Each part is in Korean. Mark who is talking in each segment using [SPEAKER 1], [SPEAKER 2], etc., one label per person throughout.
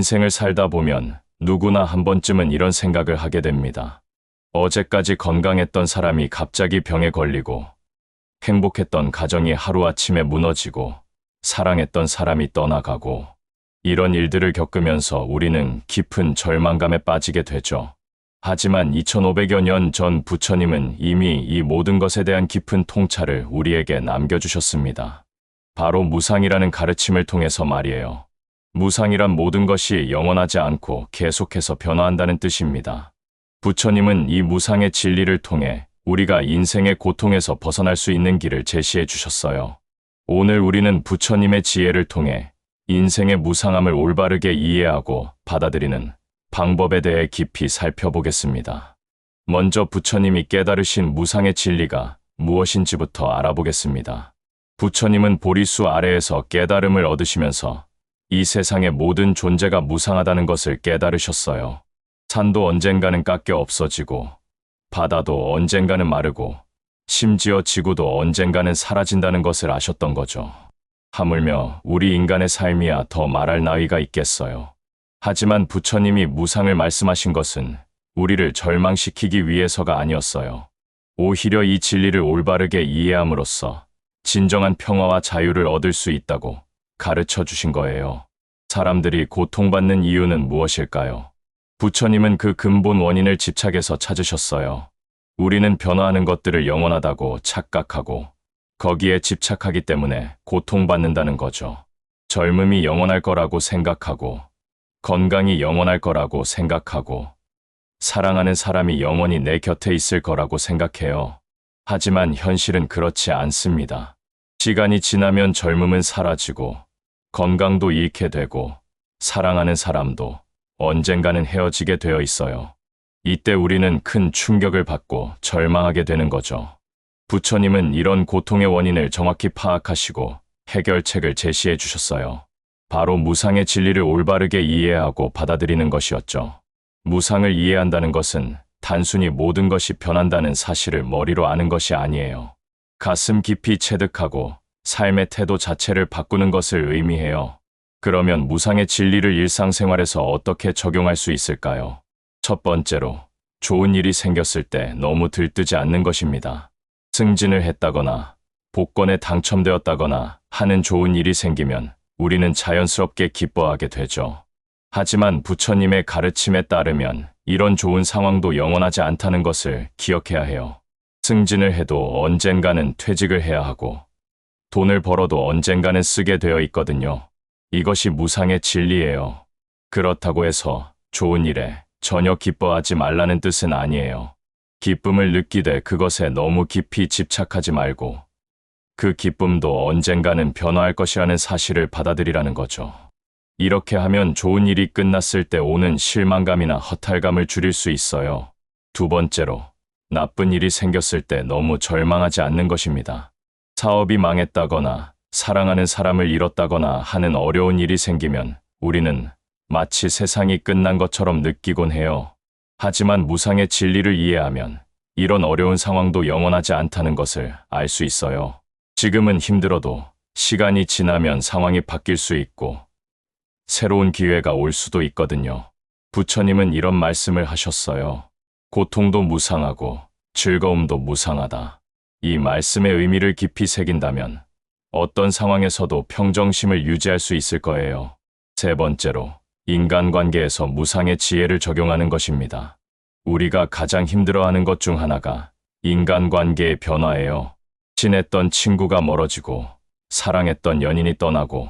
[SPEAKER 1] 인생을 살다 보면 누구나 한 번쯤은 이런 생각을 하게 됩니다. 어제까지 건강했던 사람이 갑자기 병에 걸리고, 행복했던 가정이 하루아침에 무너지고, 사랑했던 사람이 떠나가고, 이런 일들을 겪으면서 우리는 깊은 절망감에 빠지게 되죠. 하지만 2500여 년 전 부처님은 이미 이 모든 것에 대한 깊은 통찰을 우리에게 남겨주셨습니다. 바로 무상이라는 가르침을 통해서 말이에요. 무상이란 모든 것이 영원하지 않고 계속해서 변화한다는 뜻입니다. 부처님은 이 무상의 진리를 통해 우리가 인생의 고통에서 벗어날 수 있는 길을 제시해 주셨어요. 오늘 우리는 부처님의 지혜를 통해 인생의 무상함을 올바르게 이해하고 받아들이는 방법에 대해 깊이 살펴보겠습니다. 먼저 부처님이 깨달으신 무상의 진리가 무엇인지부터 알아보겠습니다. 부처님은 보리수 아래에서 깨달음을 얻으시면서 이 세상의 모든 존재가 무상하다는 것을 깨달으셨어요. 산도 언젠가는 깎여 없어지고, 바다도 언젠가는 마르고, 심지어 지구도 언젠가는 사라진다는 것을 아셨던 거죠. 하물며 우리 인간의 삶이야 더 말할 나위가 있겠어요. 하지만 부처님이 무상을 말씀하신 것은 우리를 절망시키기 위해서가 아니었어요. 오히려 이 진리를 올바르게 이해함으로써 진정한 평화와 자유를 얻을 수 있다고 가르쳐 주신 거예요. 사람들이 고통받는 이유는 무엇일까요? 부처님은 그 근본 원인을 집착해서 찾으셨어요. 우리는 변화하는 것들을 영원하다고 착각하고 거기에 집착하기 때문에 고통받는다는 거죠. 젊음이 영원할 거라고 생각하고, 건강이 영원할 거라고 생각하고, 사랑하는 사람이 영원히 내 곁에 있을 거라고 생각해요. 하지만 현실은 그렇지 않습니다. 시간이 지나면 젊음은 사라지고, 건강도 잃게 되고, 사랑하는 사람도 언젠가는 헤어지게 되어 있어요. 이때 우리는 큰 충격을 받고 절망하게 되는 거죠. 부처님은 이런 고통의 원인을 정확히 파악하시고 해결책을 제시해 주셨어요. 바로 무상의 진리를 올바르게 이해하고 받아들이는 것이었죠. 무상을 이해한다는 것은 단순히 모든 것이 변한다는 사실을 머리로 아는 것이 아니에요. 가슴 깊이 체득하고 삶의 태도 자체를 바꾸는 것을 의미해요. 그러면 무상의 진리를 일상생활에서 어떻게 적용할 수 있을까요? 첫 번째로, 좋은 일이 생겼을 때 너무 들뜨지 않는 것입니다. 승진을 했다거나 복권에 당첨되었다거나 하는 좋은 일이 생기면 우리는 자연스럽게 기뻐하게 되죠. 하지만 부처님의 가르침에 따르면 이런 좋은 상황도 영원하지 않다는 것을 기억해야 해요. 승진을 해도 언젠가는 퇴직을 해야 하고, 돈을 벌어도 언젠가는 쓰게 되어 있거든요. 이것이 무상의 진리예요. 그렇다고 해서 좋은 일에 전혀 기뻐하지 말라는 뜻은 아니에요. 기쁨을 느끼되 그것에 너무 깊이 집착하지 말고, 그 기쁨도 언젠가는 변화할 것이라는 사실을 받아들이라는 거죠. 이렇게 하면 좋은 일이 끝났을 때 오는 실망감이나 허탈감을 줄일 수 있어요. 두 번째로, 나쁜 일이 생겼을 때 너무 절망하지 않는 것입니다. 사업이 망했다거나 사랑하는 사람을 잃었다거나 하는 어려운 일이 생기면 우리는 마치 세상이 끝난 것처럼 느끼곤 해요. 하지만 무상의 진리를 이해하면 이런 어려운 상황도 영원하지 않다는 것을 알 수 있어요. 지금은 힘들어도 시간이 지나면 상황이 바뀔 수 있고 새로운 기회가 올 수도 있거든요. 부처님은 이런 말씀을 하셨어요. 고통도 무상하고 즐거움도 무상하다. 이 말씀의 의미를 깊이 새긴다면 어떤 상황에서도 평정심을 유지할 수 있을 거예요. 세 번째로, 인간관계에서 무상의 지혜를 적용하는 것입니다. 우리가 가장 힘들어하는 것 중 하나가 인간관계의 변화예요. 친했던 친구가 멀어지고, 사랑했던 연인이 떠나고,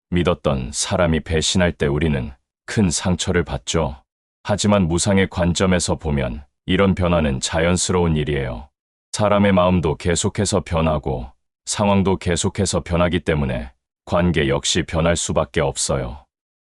[SPEAKER 1] 믿었던 사람이 배신할 때 우리는 큰 상처를 받죠. 하지만 무상의 관점에서 보면 이런 변화는 자연스러운 일이에요. 사람의 마음도 계속해서 변하고 상황도 계속해서 변하기 때문에 관계 역시 변할 수밖에 없어요.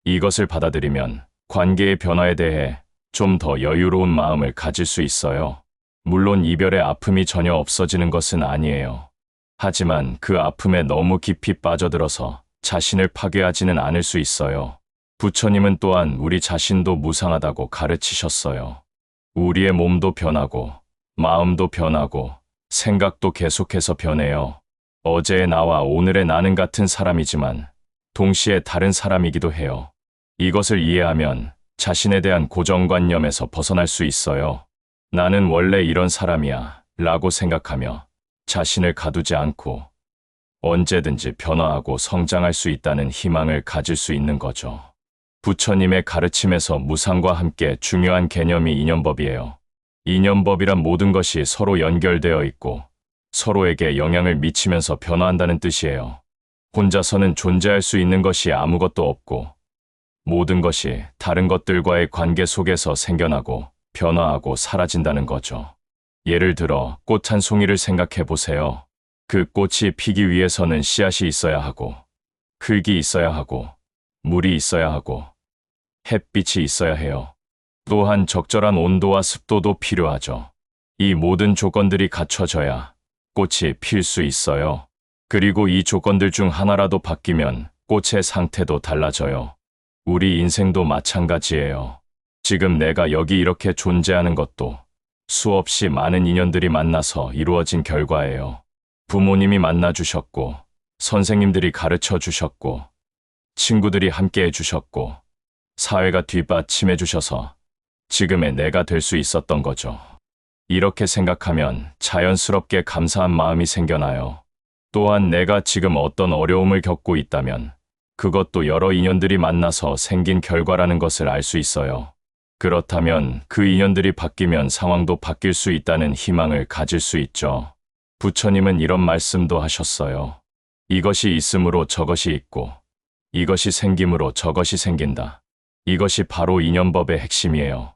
[SPEAKER 1] 이것을 받아들이면 관계의 변화에 대해 좀 더 여유로운 마음을 가질 수 있어요. 물론 이별의 아픔이 전혀 없어지는 것은 아니에요. 하지만 그 아픔에 너무 깊이 빠져들어서 자신을 파괴하지는 않을 수 있어요. 부처님은 또한 우리 자신도 무상하다고 가르치셨어요. 우리의 몸도 변하고, 마음도 변하고, 생각도 계속해서 변해요. 어제의 나와 오늘의 나는 같은 사람이지만 동시에 다른 사람이기도 해요. 이것을 이해하면 자신에 대한 고정관념에서 벗어날 수 있어요. 나는 원래 이런 사람이야 라고 생각하며 자신을 가두지 않고 언제든지 변화하고 성장할 수 있다는 희망을 가질 수 있는 거죠. 부처님의 가르침에서 무상과 함께 중요한 개념이 인연법이에요. 인연법이란 모든 것이 서로 연결되어 있고 서로에게 영향을 미치면서 변화한다는 뜻이에요. 혼자서는 존재할 수 있는 것이 아무것도 없고 모든 것이 다른 것들과의 관계 속에서 생겨나고 변화하고 사라진다는 거죠. 예를 들어 꽃 한 송이를 생각해 보세요. 그 꽃이 피기 위해서는 씨앗이 있어야 하고 흙이 있어야 하고 물이 있어야 하고 햇빛이 있어야 해요. 또한 적절한 온도와 습도도 필요하죠. 이 모든 조건들이 갖춰져야 꽃이 필 수 있어요. 그리고 이 조건들 중 하나라도 바뀌면 꽃의 상태도 달라져요. 우리 인생도 마찬가지예요. 지금 내가 여기 이렇게 존재하는 것도 수없이 많은 인연들이 만나서 이루어진 결과예요. 부모님이 만나주셨고, 선생님들이 가르쳐 주셨고, 친구들이 함께해 주셨고, 사회가 뒷받침해 주셔서 지금의 내가 될 수 있었던 거죠. 이렇게 생각하면 자연스럽게 감사한 마음이 생겨나요. 또한 내가 지금 어떤 어려움을 겪고 있다면 그것도 여러 인연들이 만나서 생긴 결과라는 것을 알 수 있어요. 그렇다면 그 인연들이 바뀌면 상황도 바뀔 수 있다는 희망을 가질 수 있죠. 부처님은 이런 말씀도 하셨어요. 이것이 있음으로 저것이 있고 이것이 생김으로 저것이 생긴다. 이것이 바로 인연법의 핵심이에요.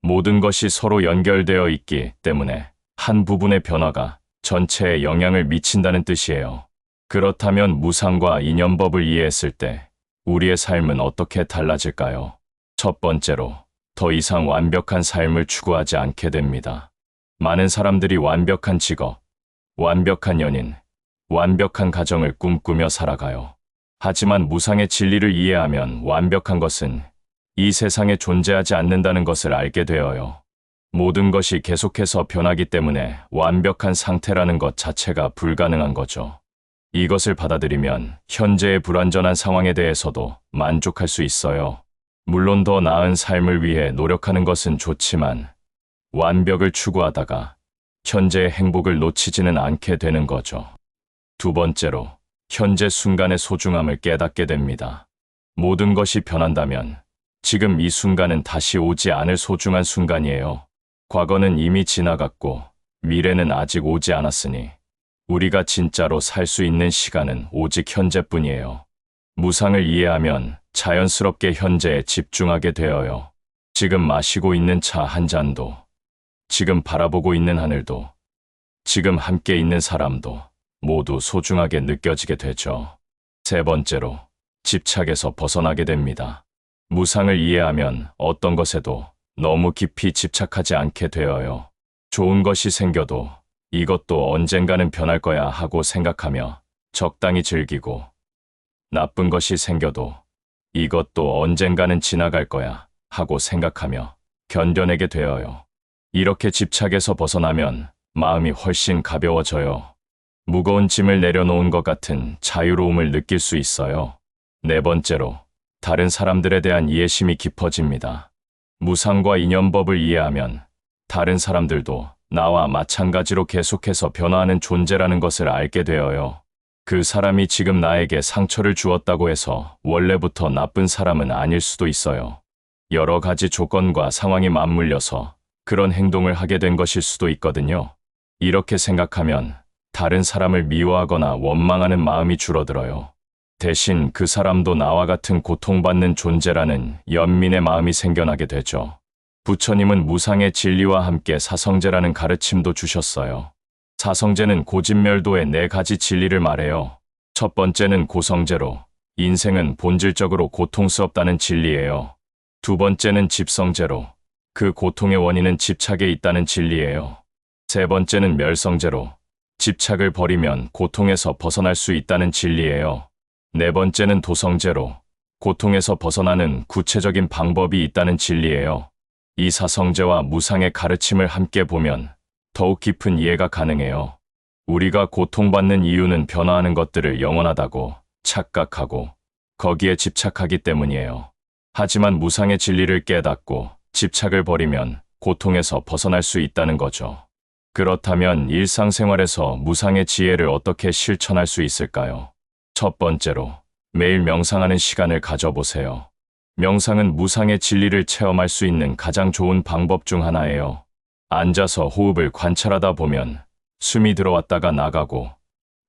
[SPEAKER 1] 모든 것이 서로 연결되어 있기 때문에 한 부분의 변화가 전체에 영향을 미친다는 뜻이에요. 그렇다면 무상과 인연법을 이해했을 때 우리의 삶은 어떻게 달라질까요? 첫 번째로, 더 이상 완벽한 삶을 추구하지 않게 됩니다. 많은 사람들이 완벽한 직업, 완벽한 연인, 완벽한 가정을 꿈꾸며 살아가요. 하지만 무상의 진리를 이해하면 완벽한 것은 이 세상에 존재하지 않는다는 것을 알게 되어요. 모든 것이 계속해서 변하기 때문에 완벽한 상태라는 것 자체가 불가능한 거죠. 이것을 받아들이면 현재의 불완전한 상황에 대해서도 만족할 수 있어요. 물론 더 나은 삶을 위해 노력하는 것은 좋지만 완벽을 추구하다가 현재의 행복을 놓치지는 않게 되는 거죠. 두 번째로, 현재 순간의 소중함을 깨닫게 됩니다. 모든 것이 변한다면 지금 이 순간은 다시 오지 않을 소중한 순간이에요. 과거는 이미 지나갔고 미래는 아직 오지 않았으니 우리가 진짜로 살 수 있는 시간은 오직 현재뿐이에요. 무상을 이해하면 자연스럽게 현재에 집중하게 되어요. 지금 마시고 있는 차 한 잔도, 지금 바라보고 있는 하늘도, 지금 함께 있는 사람도 모두 소중하게 느껴지게 되죠. 세 번째로, 집착에서 벗어나게 됩니다. 무상을 이해하면 어떤 것에도 너무 깊이 집착하지 않게 되어요. 좋은 것이 생겨도 이것도 언젠가는 변할 거야 하고 생각하며 적당히 즐기고, 나쁜 것이 생겨도 이것도 언젠가는 지나갈 거야 하고 생각하며 견뎌내게 되어요. 이렇게 집착에서 벗어나면 마음이 훨씬 가벼워져요. 무거운 짐을 내려놓은 것 같은 자유로움을 느낄 수 있어요. 네 번째로, 다른 사람들에 대한 이해심이 깊어집니다. 무상과 인연법을 이해하면 다른 사람들도 나와 마찬가지로 계속해서 변화하는 존재라는 것을 알게 되어요. 그 사람이 지금 나에게 상처를 주었다고 해서 원래부터 나쁜 사람은 아닐 수도 있어요. 여러 가지 조건과 상황이 맞물려서 그런 행동을 하게 된 것일 수도 있거든요. 이렇게 생각하면 다른 사람을 미워하거나 원망하는 마음이 줄어들어요. 대신 그 사람도 나와 같은 고통받는 존재라는 연민의 마음이 생겨나게 되죠. 부처님은 무상의 진리와 함께 사성제라는 가르침도 주셨어요. 사성제는 고진멸도의 4가지 진리를 말해요. 첫 번째는 고성제로, 인생은 본질적으로 고통스럽다는 진리예요. 두 번째는 집성제로, 그 고통의 원인은 집착에 있다는 진리예요. 세 번째는 멸성제로, 집착을 버리면 고통에서 벗어날 수 있다는 진리예요. 네 번째는 도성제로, 고통에서 벗어나는 구체적인 방법이 있다는 진리예요. 이 사성제와 무상의 가르침을 함께 보면 더욱 깊은 이해가 가능해요. 우리가 고통받는 이유는 변화하는 것들을 영원하다고 착각하고 거기에 집착하기 때문이에요. 하지만 무상의 진리를 깨닫고 집착을 버리면 고통에서 벗어날 수 있다는 거죠. 그렇다면 일상생활에서 무상의 지혜를 어떻게 실천할 수 있을까요? 첫 번째로, 매일 명상하는 시간을 가져보세요. 명상은 무상의 진리를 체험할 수 있는 가장 좋은 방법 중 하나예요. 앉아서 호흡을 관찰하다 보면 숨이 들어왔다가 나가고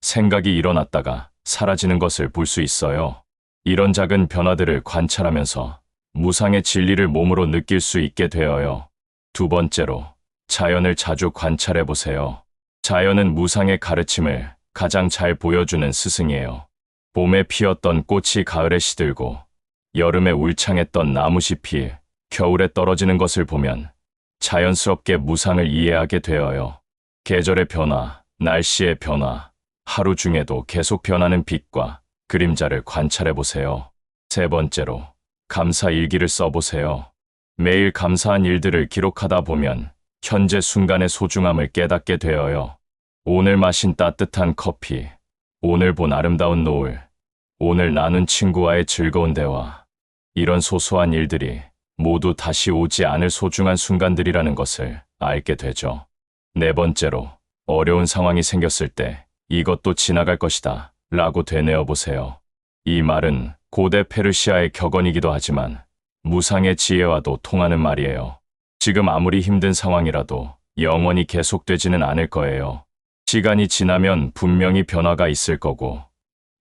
[SPEAKER 1] 생각이 일어났다가 사라지는 것을 볼 수 있어요. 이런 작은 변화들을 관찰하면서 무상의 진리를 몸으로 느낄 수 있게 되어요. 두 번째로, 자연을 자주 관찰해 보세요. 자연은 무상의 가르침을 가장 잘 보여주는 스승이에요. 봄에 피었던 꽃이 가을에 시들고 여름에 울창했던 나무잎이 겨울에 떨어지는 것을 보면 자연스럽게 무상을 이해하게 되어요. 계절의 변화, 날씨의 변화, 하루 중에도 계속 변하는 빛과 그림자를 관찰해 보세요. 세 번째로, 감사 일기를 써보세요. 매일 감사한 일들을 기록하다 보면 현재 순간의 소중함을 깨닫게 되어요. 오늘 마신 따뜻한 커피, 오늘 본 아름다운 노을, 오늘 나눈 친구와의 즐거운 대화. 이런 소소한 일들이 모두 다시 오지 않을 소중한 순간들이라는 것을 알게 되죠. 네 번째로, 어려운 상황이 생겼을 때 이것도 지나갈 것이다 라고 되뇌어 보세요. 이 말은 고대 페르시아의 격언이기도 하지만 무상의 지혜와도 통하는 말이에요. 지금 아무리 힘든 상황이라도 영원히 계속되지는 않을 거예요. 시간이 지나면 분명히 변화가 있을 거고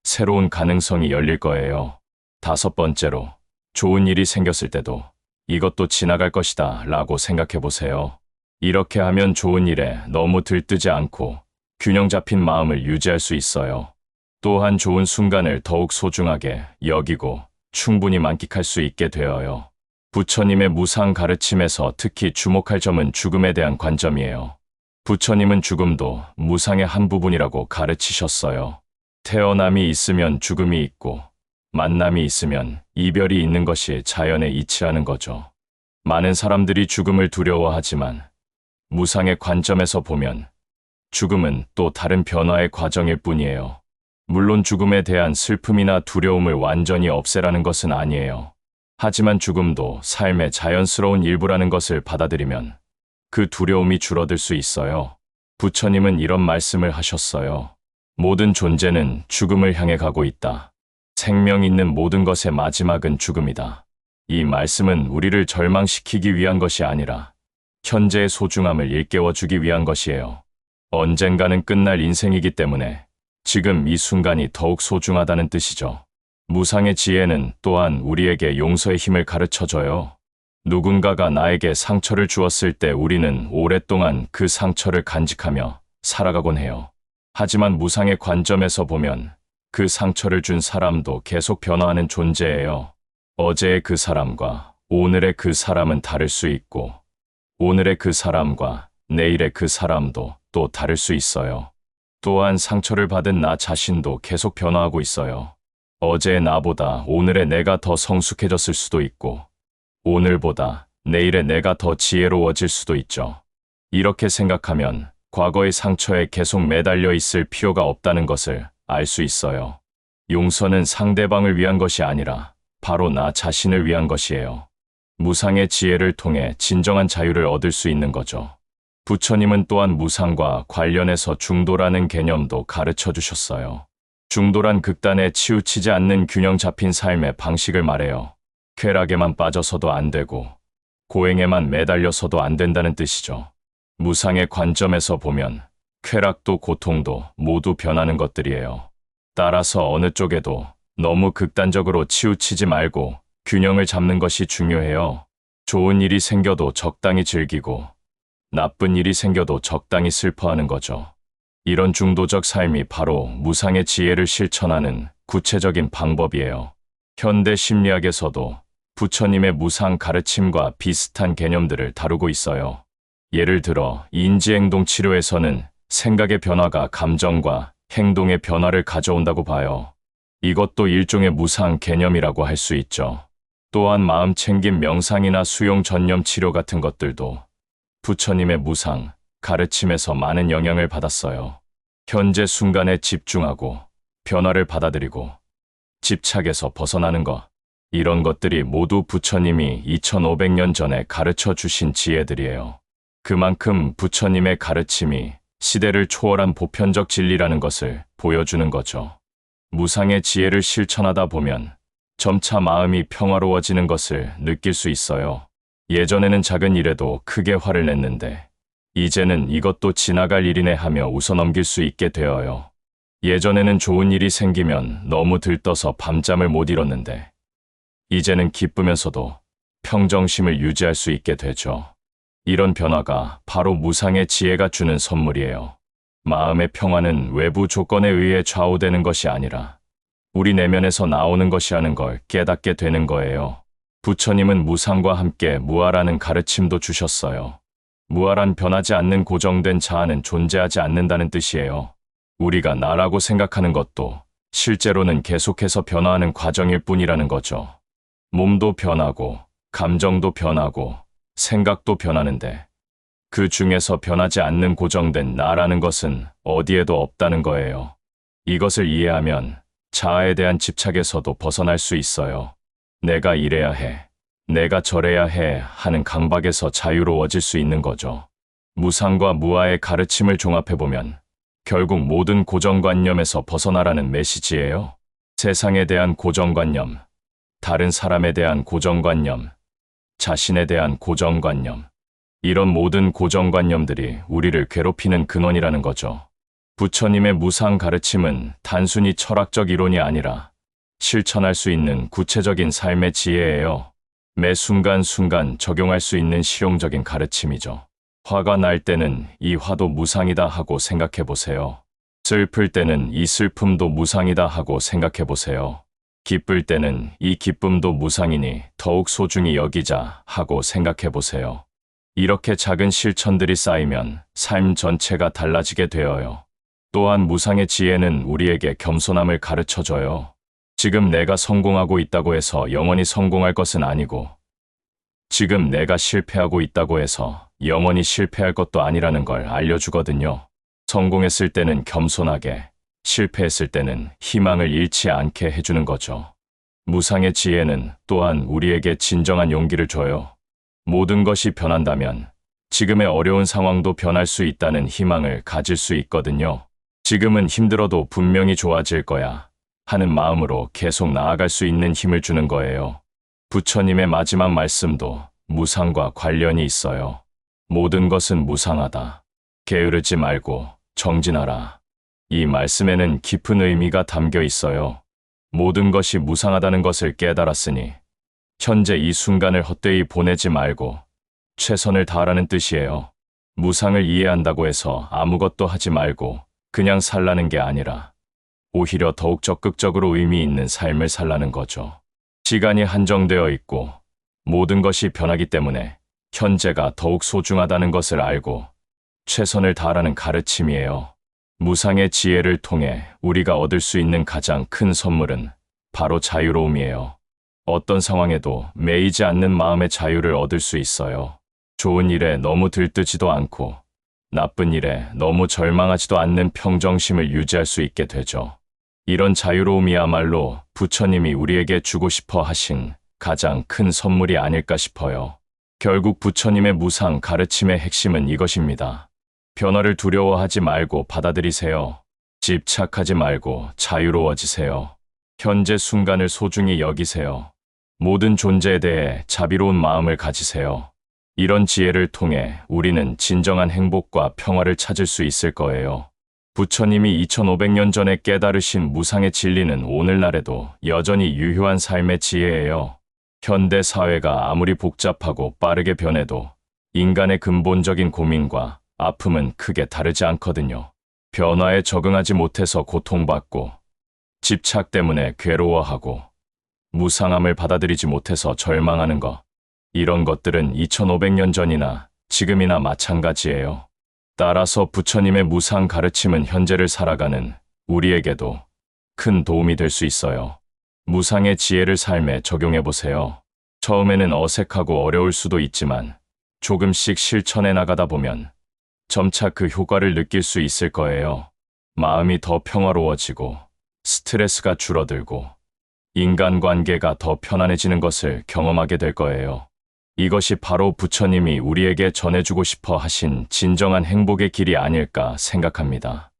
[SPEAKER 1] 새로운 가능성이 열릴 거예요. 다섯 번째로, 좋은 일이 생겼을 때도 이것도 지나갈 것이다 라고 생각해 보세요. 이렇게 하면 좋은 일에 너무 들뜨지 않고 균형 잡힌 마음을 유지할 수 있어요. 또한 좋은 순간을 더욱 소중하게 여기고 충분히 만끽할 수 있게 되어요. 부처님의 무상 가르침에서 특히 주목할 점은 죽음에 대한 관점이에요. 부처님은 죽음도 무상의 한 부분이라고 가르치셨어요. 태어남이 있으면 죽음이 있고 만남이 있으면 이별이 있는 것이 자연의 이치라는 거죠. 많은 사람들이 죽음을 두려워하지만 무상의 관점에서 보면 죽음은 또 다른 변화의 과정일 뿐이에요. 물론 죽음에 대한 슬픔이나 두려움을 완전히 없애라는 것은 아니에요. 하지만 죽음도 삶의 자연스러운 일부라는 것을 받아들이면 그 두려움이 줄어들 수 있어요. 부처님은 이런 말씀을 하셨어요. 모든 존재는 죽음을 향해 가고 있다. 생명 있는 모든 것의 마지막은 죽음이다. 이 말씀은 우리를 절망시키기 위한 것이 아니라 현재의 소중함을 일깨워주기 위한 것이에요. 언젠가는 끝날 인생이기 때문에 지금 이 순간이 더욱 소중하다는 뜻이죠. 무상의 지혜는 또한 우리에게 용서의 힘을 가르쳐줘요. 누군가가 나에게 상처를 주었을 때 우리는 오랫동안 그 상처를 간직하며 살아가곤 해요. 하지만 무상의 관점에서 보면 그 상처를 준 사람도 계속 변화하는 존재예요. 어제의 그 사람과 오늘의 그 사람은 다를 수 있고 오늘의 그 사람과 내일의 그 사람도 또 다를 수 있어요. 또한 상처를 받은 나 자신도 계속 변화하고 있어요. 어제의 나보다 오늘의 내가 더 성숙해졌을 수도 있고 오늘보다 내일의 내가 더 지혜로워질 수도 있죠. 이렇게 생각하면 과거의 상처에 계속 매달려 있을 필요가 없다는 것을 알 수 있어요. 용서는 상대방을 위한 것이 아니라 바로 나 자신을 위한 것이에요. 무상의 지혜를 통해 진정한 자유를 얻을 수 있는 거죠. 부처님은 또한 무상과 관련해서 중도라는 개념도 가르쳐 주셨어요. 중도란 극단에 치우치지 않는 균형 잡힌 삶의 방식을 말해요. 쾌락에만 빠져서도 안 되고 고행에만 매달려서도 안 된다는 뜻이죠. 무상의 관점에서 보면 쾌락도 고통도 모두 변하는 것들이에요. 따라서 어느 쪽에도 너무 극단적으로 치우치지 말고 균형을 잡는 것이 중요해요. 좋은 일이 생겨도 적당히 즐기고 나쁜 일이 생겨도 적당히 슬퍼하는 거죠. 이런 중도적 삶이 바로 무상의 지혜를 실천하는 구체적인 방법이에요. 현대 심리학에서도 부처님의 무상 가르침과 비슷한 개념들을 다루고 있어요. 예를 들어 인지행동 치료에서는 생각의 변화가 감정과 행동의 변화를 가져온다고 봐요. 이것도 일종의 무상 개념이라고 할 수 있죠. 또한 마음챙김 명상이나 수용 전념 치료 같은 것들도 부처님의 무상 가르침에서 많은 영향을 받았어요. 현재 순간에 집중하고 변화를 받아들이고 집착에서 벗어나는 것. 이런 것들이 모두 부처님이 2500년 전에 가르쳐 주신 지혜들이에요. 그만큼 부처님의 가르침이 시대를 초월한 보편적 진리라는 것을 보여주는 거죠. 무상의 지혜를 실천하다 보면 점차 마음이 평화로워지는 것을 느낄 수 있어요. 예전에는 작은 일에도 크게 화를 냈는데 이제는 이것도 지나갈 일이네 하며 웃어넘길 수 있게 되어요. 예전에는 좋은 일이 생기면 너무 들떠서 밤잠을 못 이뤘는데 이제는 기쁘면서도 평정심을 유지할 수 있게 되죠. 이런 변화가 바로 무상의 지혜가 주는 선물이에요. 마음의 평화는 외부 조건에 의해 좌우되는 것이 아니라 우리 내면에서 나오는 것이라는 걸 깨닫게 되는 거예요. 부처님은 무상과 함께 무아라는 가르침도 주셨어요. 무아란 변하지 않는 고정된 자아는 존재하지 않는다는 뜻이에요. 우리가 나라고 생각하는 것도 실제로는 계속해서 변화하는 과정일 뿐이라는 거죠. 몸도 변하고 감정도 변하고 생각도 변하는데 그 중에서 변하지 않는 고정된 나라는 것은 어디에도 없다는 거예요. 이것을 이해하면 자아에 대한 집착에서도 벗어날 수 있어요. 내가 이래야 해, 내가 저래야 해 하는 강박에서 자유로워질 수 있는 거죠. 무상과 무아의 가르침을 종합해보면 결국 모든 고정관념에서 벗어나라는 메시지예요. 세상에 대한 고정관념, 다른 사람에 대한 고정관념, 자신에 대한 고정관념, 이런 모든 고정관념들이 우리를 괴롭히는 근원이라는 거죠. 부처님의 무상 가르침은 단순히 철학적 이론이 아니라 실천할 수 있는 구체적인 삶의 지혜예요. 매 순간순간 적용할 수 있는 실용적인 가르침이죠. 화가 날 때는 이 화도 무상이다 하고 생각해 보세요. 슬플 때는 이 슬픔도 무상이다 하고 생각해 보세요. 기쁠 때는 이 기쁨도 무상이니 더욱 소중히 여기자 하고 생각해 보세요. 이렇게 작은 실천들이 쌓이면 삶 전체가 달라지게 되어요. 또한 무상의 지혜는 우리에게 겸손함을 가르쳐줘요. 지금 내가 성공하고 있다고 해서 영원히 성공할 것은 아니고 지금 내가 실패하고 있다고 해서 영원히 실패할 것도 아니라는 걸 알려주거든요. 성공했을 때는 겸손하게, 실패했을 때는 희망을 잃지 않게 해주는 거죠. 무상의 지혜는 또한 우리에게 진정한 용기를 줘요. 모든 것이 변한다면 지금의 어려운 상황도 변할 수 있다는 희망을 가질 수 있거든요. 지금은 힘들어도 분명히 좋아질 거야 하는 마음으로 계속 나아갈 수 있는 힘을 주는 거예요. 부처님의 마지막 말씀도 무상과 관련이 있어요. 모든 것은 무상하다. 게으르지 말고 정진하라. 이 말씀에는 깊은 의미가 담겨 있어요. 모든 것이 무상하다는 것을 깨달았으니 현재 이 순간을 헛되이 보내지 말고 최선을 다하라는 뜻이에요. 무상을 이해한다고 해서 아무것도 하지 말고 그냥 살라는 게 아니라 오히려 더욱 적극적으로 의미 있는 삶을 살라는 거죠. 시간이 한정되어 있고 모든 것이 변하기 때문에 현재가 더욱 소중하다는 것을 알고 최선을 다하라는 가르침이에요. 무상의 지혜를 통해 우리가 얻을 수 있는 가장 큰 선물은 바로 자유로움이에요. 어떤 상황에도 매이지 않는 마음의 자유를 얻을 수 있어요. 좋은 일에 너무 들뜨지도 않고 나쁜 일에 너무 절망하지도 않는 평정심을 유지할 수 있게 되죠. 이런 자유로움이야말로 부처님이 우리에게 주고 싶어 하신 가장 큰 선물이 아닐까 싶어요. 결국 부처님의 무상 가르침의 핵심은 이것입니다. 변화를 두려워하지 말고 받아들이세요. 집착하지 말고 자유로워지세요. 현재 순간을 소중히 여기세요. 모든 존재에 대해 자비로운 마음을 가지세요. 이런 지혜를 통해 우리는 진정한 행복과 평화를 찾을 수 있을 거예요. 부처님이 2500년 전에 깨달으신 무상의 진리는 오늘날에도 여전히 유효한 삶의 지혜예요. 현대 사회가 아무리 복잡하고 빠르게 변해도 인간의 근본적인 고민과 아픔은 크게 다르지 않거든요. 변화에 적응하지 못해서 고통받고 집착 때문에 괴로워하고 무상함을 받아들이지 못해서 절망하는 것, 이런 것들은 2500년 전이나 지금이나 마찬가지예요. 따라서 부처님의 무상 가르침은 현재를 살아가는 우리에게도 큰 도움이 될 수 있어요. 무상의 지혜를 삶에 적용해 보세요. 처음에는 어색하고 어려울 수도 있지만 조금씩 실천해 나가다 보면 점차 그 효과를 느낄 수 있을 거예요. 마음이 더 평화로워지고 스트레스가 줄어들고 인간관계가 더 편안해지는 것을 경험하게 될 거예요. 이것이 바로 부처님이 우리에게 전해주고 싶어 하신 진정한 행복의 길이 아닐까 생각합니다.